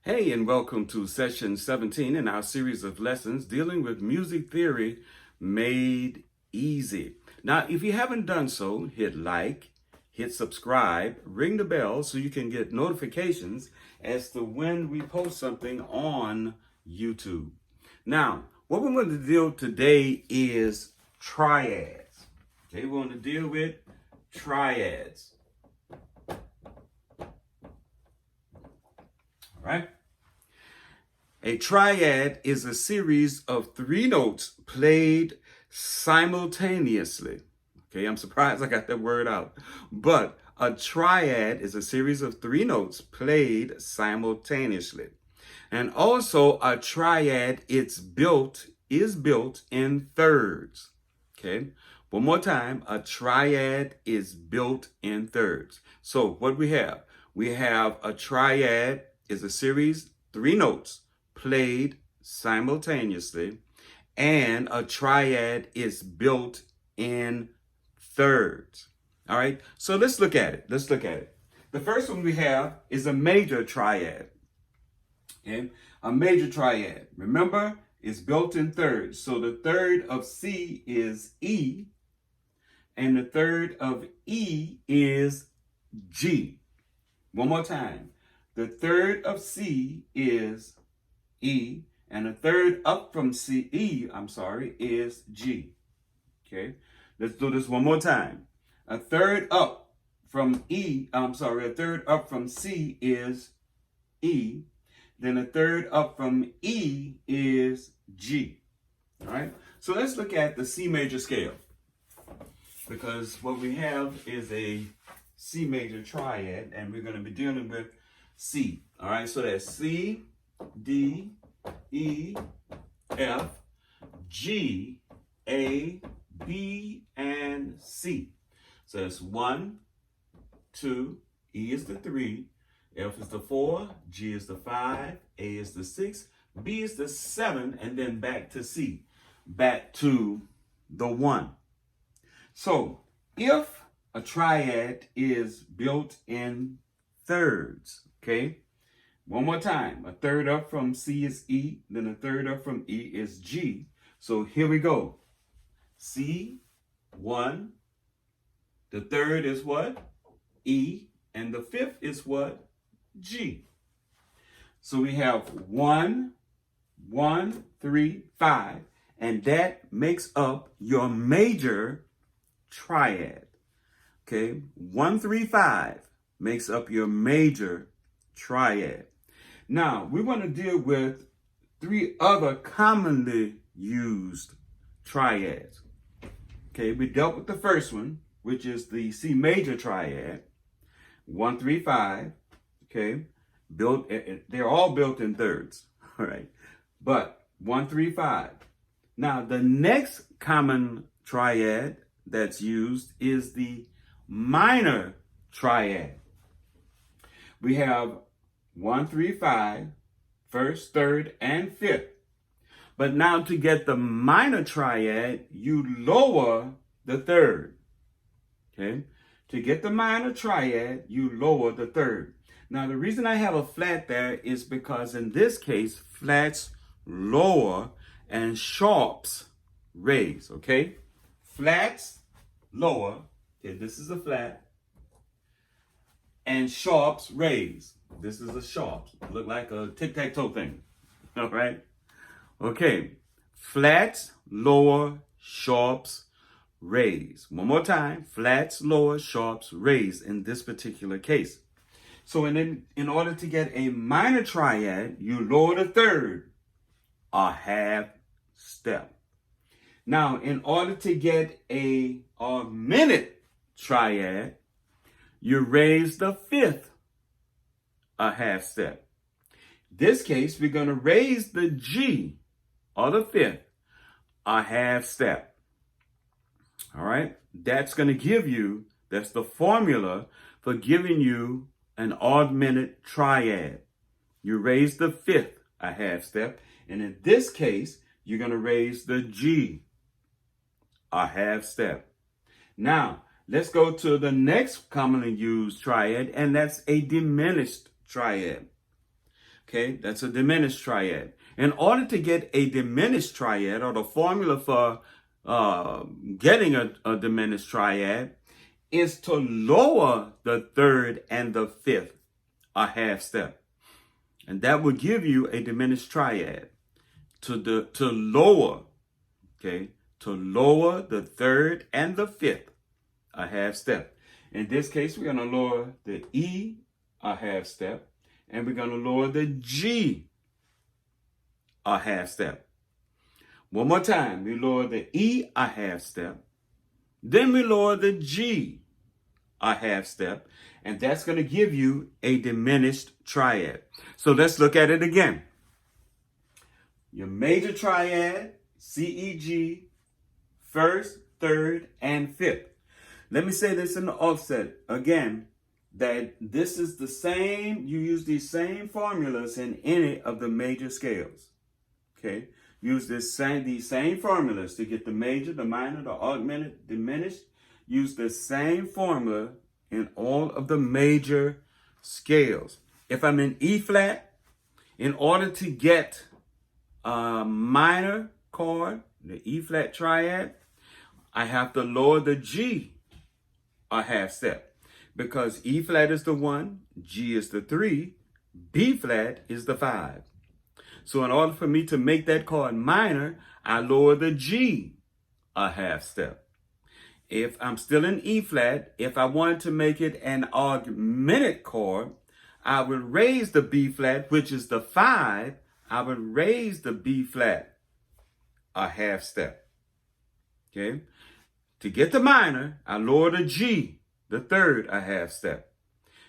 Hey, and welcome to session 17 in our series of lessons dealing with music theory made easy. Now, if you haven't done so, hit like, hit subscribe, ring the bell so you can get notifications as to when we post something on YouTube. Now, what we're going to deal today is triads. Okay, we're going to deal with triads. All right. A triad is a series of three notes played simultaneously. Okay, I'm surprised I got that word out. But a triad is a series of three notes played simultaneously. And also a triad is built in thirds. Okay? One more time, a triad is built in thirds. So what we have a triad is a series, three notes played simultaneously, and a triad is built in thirds. All right, so let's look at it. The first one we have is a major triad. Okay, a major triad. Remember, it's built in thirds. So the third of C is E, and the third of E is G. One more time. The third of C is E, and the third up from is G. Okay, let's do this one more time. A third up from C is E, then a third up from E is G. All right, so let's look at the C major scale, because what we have is a C major triad, and we're going to be dealing with C. All right, so that's C, D, E, F, G, A, B, and C. So that's 1, 2, E is the 3, F is the 4, G is the 5, A is the 6, B is the 7, and then back to C, back to the 1. So if a triad is built in thirds, okay? One more time. A third up from C is E, then a third up from E is G. So here we go. C, 1. The third is what? E. And the fifth is what? G. So we have 1, 1, 3, 5. And that makes up your major triad. Okay? 1, 3, 5 makes up your major triad. Now, we want to deal with three other commonly used triads. Okay, we dealt with the first one, which is the C major triad. 1, 3, 5. Okay, they're all built in thirds. All right, but 1, 3, 5. Now, the next common triad that's used is the minor triad. We have 1, 3, 5, first, third, and fifth. But now to get the minor triad, you lower the third. Okay? To get the minor triad, you lower the third. Now the reason I have a flat there is because in this case, flats lower and sharps raise. Okay? Flats lower. Okay, this is a flat. And sharps raise. This is a sharp. Look like a tic-tac-toe thing. All right? Okay. Flats, lower, sharps, raise. One more time. Flats, lower, sharps, raise in this particular case. So in order to get a minor triad, you lower the third a half step. Now, in order to get a augmented triad, you raise the fifth a half step. This case, we're going to raise the G, or the fifth, a half step. All right? That's going to give you, that's the formula for giving you an augmented triad. You raise the fifth a half step, and in this case, you're going to raise the G a half step. Now, let's go to the next commonly used triad, and that's a diminished triad. Okay, that's a diminished triad. In order to get a diminished triad, or the formula for getting a diminished triad, is to lower the third and the fifth a half step. And that will give you a diminished triad. To lower, okay, to lower the third and the fifth a half step. In this case, we're going to lower the E a half step, and we're going to lower the G a half step. One more time, we lower the E a half step, then we lower the G a half step, and that's going to give you a diminished triad. So let's look at it again. Your major triad, C, E, G, first, third, and fifth. Let me say this in the offset again, that this is the same, you use these same formulas in any of the major scales. Okay? Use these same formulas to get the major, the minor, the augmented, diminished. Use the same formula in all of the major scales. If I'm in E flat, in order to get a minor chord, the E flat triad, I have to lower the G a half step, because E flat is the 1, G is the 3, B flat is the 5. So in order for me to make that chord minor, I lower the G a half step. If I'm still in E flat, if I wanted to make it an augmented chord, I would raise the B flat, which is the 5. I would raise the B flat a half step. Okay? To get the minor, I lower the G, the third, a half step.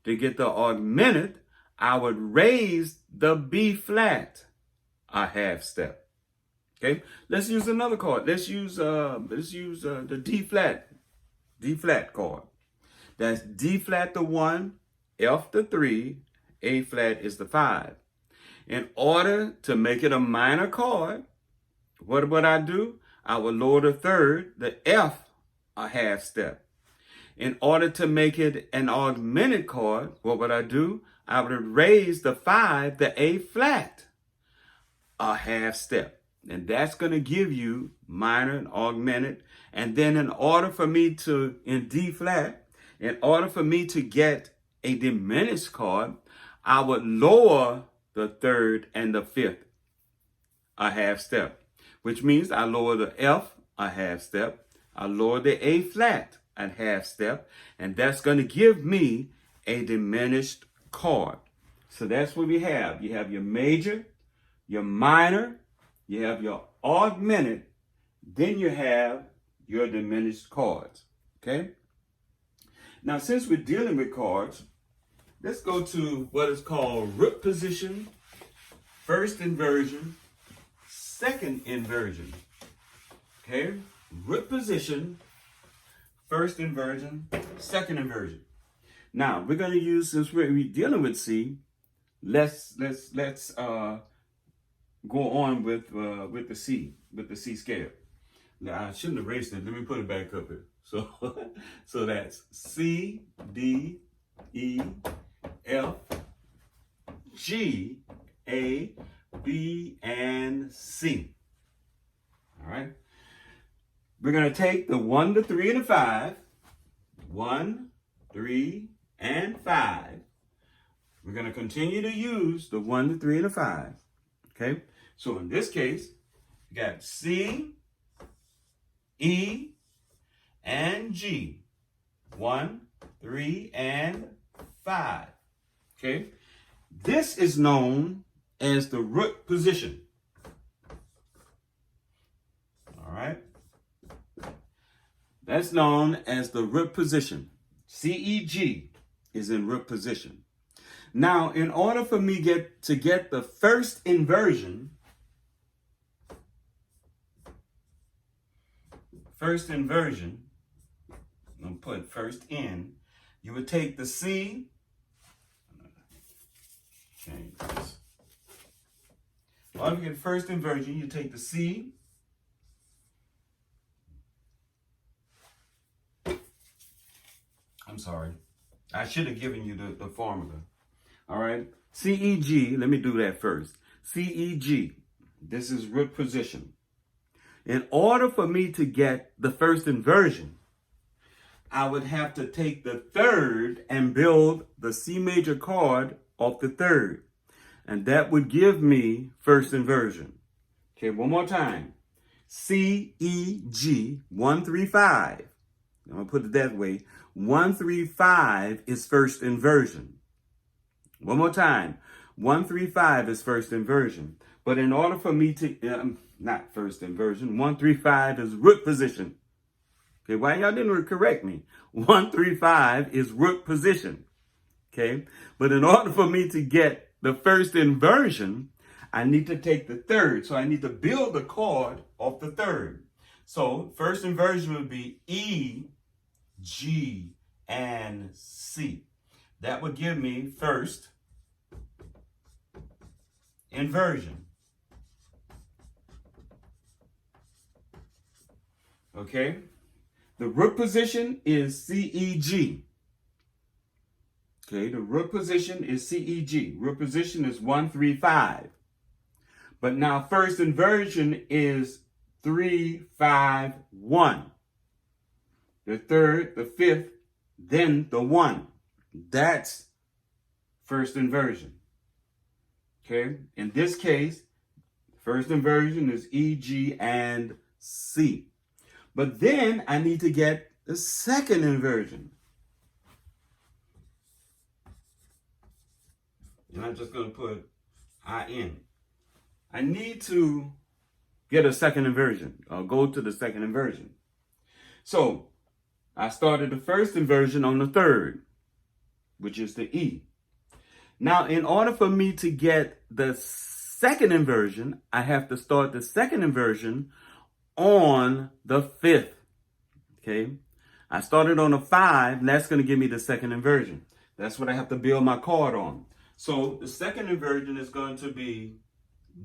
To get the augmented, I would raise the B flat a half step. Okay, let's use another chord. Let's use the D flat chord. That's D flat the 1, F the 3, A flat is the 5. In order to make it a minor chord, what would I do? I would lower the third, the F, a half step. In order to make it an augmented chord, what would I do? I would raise the 5, the A flat, a half step. And that's going to give you minor and augmented. And then in order for me to, in D flat, in order for me to get a diminished chord, I would lower the third and the fifth a half step, which means I lower the F a half step, I lower the A flat a half step, and that's going to give me a diminished chord. So that's what we have. You have your major, your minor, you have your augmented, then you have your diminished chords. Okay? Now, since we're dealing with chords, let's go to what is called root position, first inversion, second inversion. Okay? Root position, first inversion, second inversion. Now, we're going to use, since we're dealing with C, let's go on with the C scale. Now, I shouldn't have erased it. Let me put it back up here. So that's C, D, E, F, G, A, B, and C. All right. We're going to take the 1, the 3, and the 5. 1, 3, and 5. We're going to continue to use the 1, the 3, and the 5. Okay? So in this case, we got C, E, and G. 1, 3, and 5. Okay? This is known as the root position. All right? That's known as the root position. C, E, G is in root position. Now, in order for me to get the first inversion, I'm going to put first in, you would take the C, change this. In order to get first inversion, you take the C, I'm sorry, I should have given you the formula. All right, CEG, let me do that first. CEG, this is root position. In order for me to get the first inversion, I would have to take the third and build the C major chord off the third. And that would give me first inversion. Okay, one more time. C, E, G, 1, 3, 5. I'm going to put it that way. 1, 3, 5 is first inversion. One more time. 1, 3, 5 is first inversion. But in order for me to, not first inversion, 1, 3, 5 is root position. Okay, why y'all didn't correct me? 1, 3, 5 is root position. Okay, but in order for me to get the first inversion, I need to take the third. So I need to build the chord off the third. So first inversion would be E, G, and C. That would give me first inversion. Okay, the root position is CEG. Okay, the root position is CEG. Root position is 1, 3, 5. But now first inversion is 3, 5, 1. The third, the fifth, then the 1. That's first inversion. Okay, in this case, first inversion is E, G, and C. But then I need to get the second inversion. And I'm just going to put IN. I need to get a second inversion, or go to the second inversion. So I started the first inversion on the third, which is the E. Now, in order for me to get the second inversion, I have to start the second inversion on the fifth. Okay, I started on a 5, and that's going to give me the second inversion. That's what I have to build my chord on. So the second inversion is going to be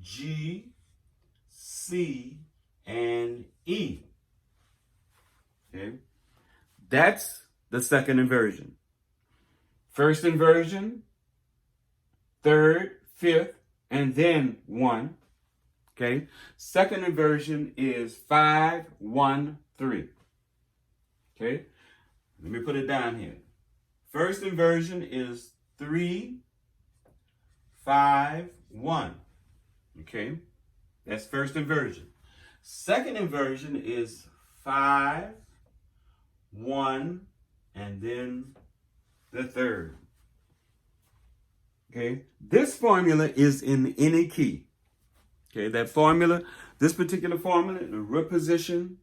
G, C, and E. Okay, that's the second inversion. First inversion, third, fifth, and then 1. Okay, second inversion is 5, 1, 3. Okay, let me put it down here. First inversion is 3, 5, 1. Okay, that's first inversion. Second inversion is 5, 1, and then the third. Okay, this formula is in any key. Okay, that formula, this particular formula, the root position,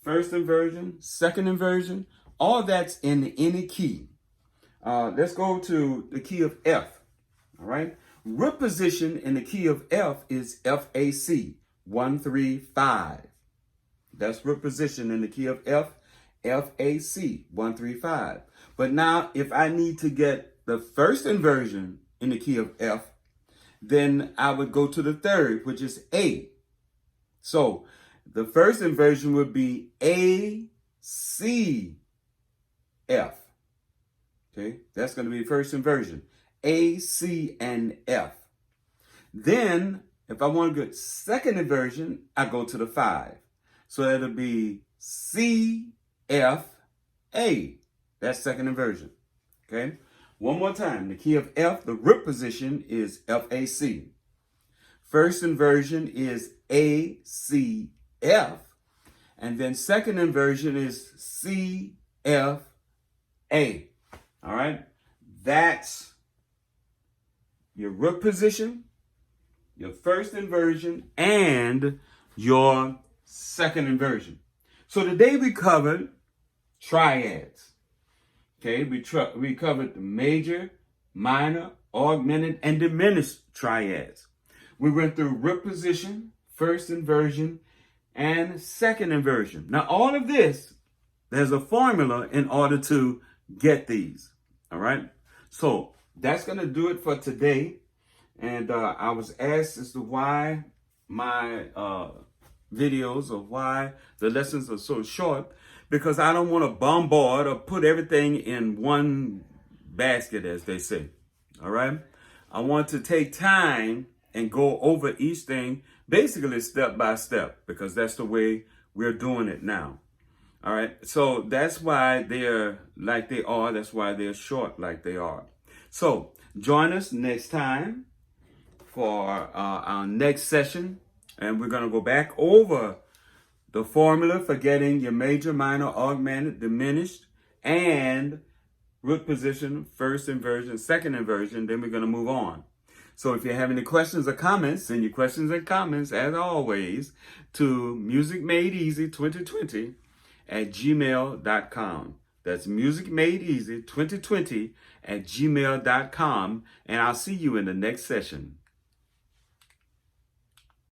first inversion, second inversion, all that's in any key. Let's go to the key of F. All right, root position in the key of F is FAC, 1, 3, 5. That's root position in the key of F, FAC, 1, 3, 5. But now, if I need to get the first inversion in the key of F, then I would go to the third, which is A. So the first inversion would be A, C, F. Okay, that's going to be first inversion. A, C, and F. Then, if I want to get second inversion, I go to the 5. So that'll be C, F, A. That's second inversion. Okay. One more time. The key of F, the root position is FAC. First inversion is A, C, F. And then second inversion is C, F, A. All right. That's your root position, your first inversion, and your second inversion. So today we covered triads. Okay, we covered the major, minor, augmented, and diminished triads. We went through root position, first inversion, and second inversion. Now, all of this, there's a formula in order to get these. All right. So that's going to do it for today. And I was asked as to why my videos, or why the lessons are so short, because I don't want to bombard or put everything in one basket, as they say. All right. I want to take time and go over each thing basically step by step, because that's the way we're doing it now. All right. So that's why they're like they are. That's why they're short like they are. So join us next time for our next session. And we're going to go back over the formula for getting your major, minor, augmented, diminished, and root position, first inversion, second inversion. Then we're going to move on. So if you have any questions or comments, send your questions and comments, as always, to musicmadeeasy2020@gmail.com. That's musicmadeeasy2020@gmail.com. And I'll see you in the next session.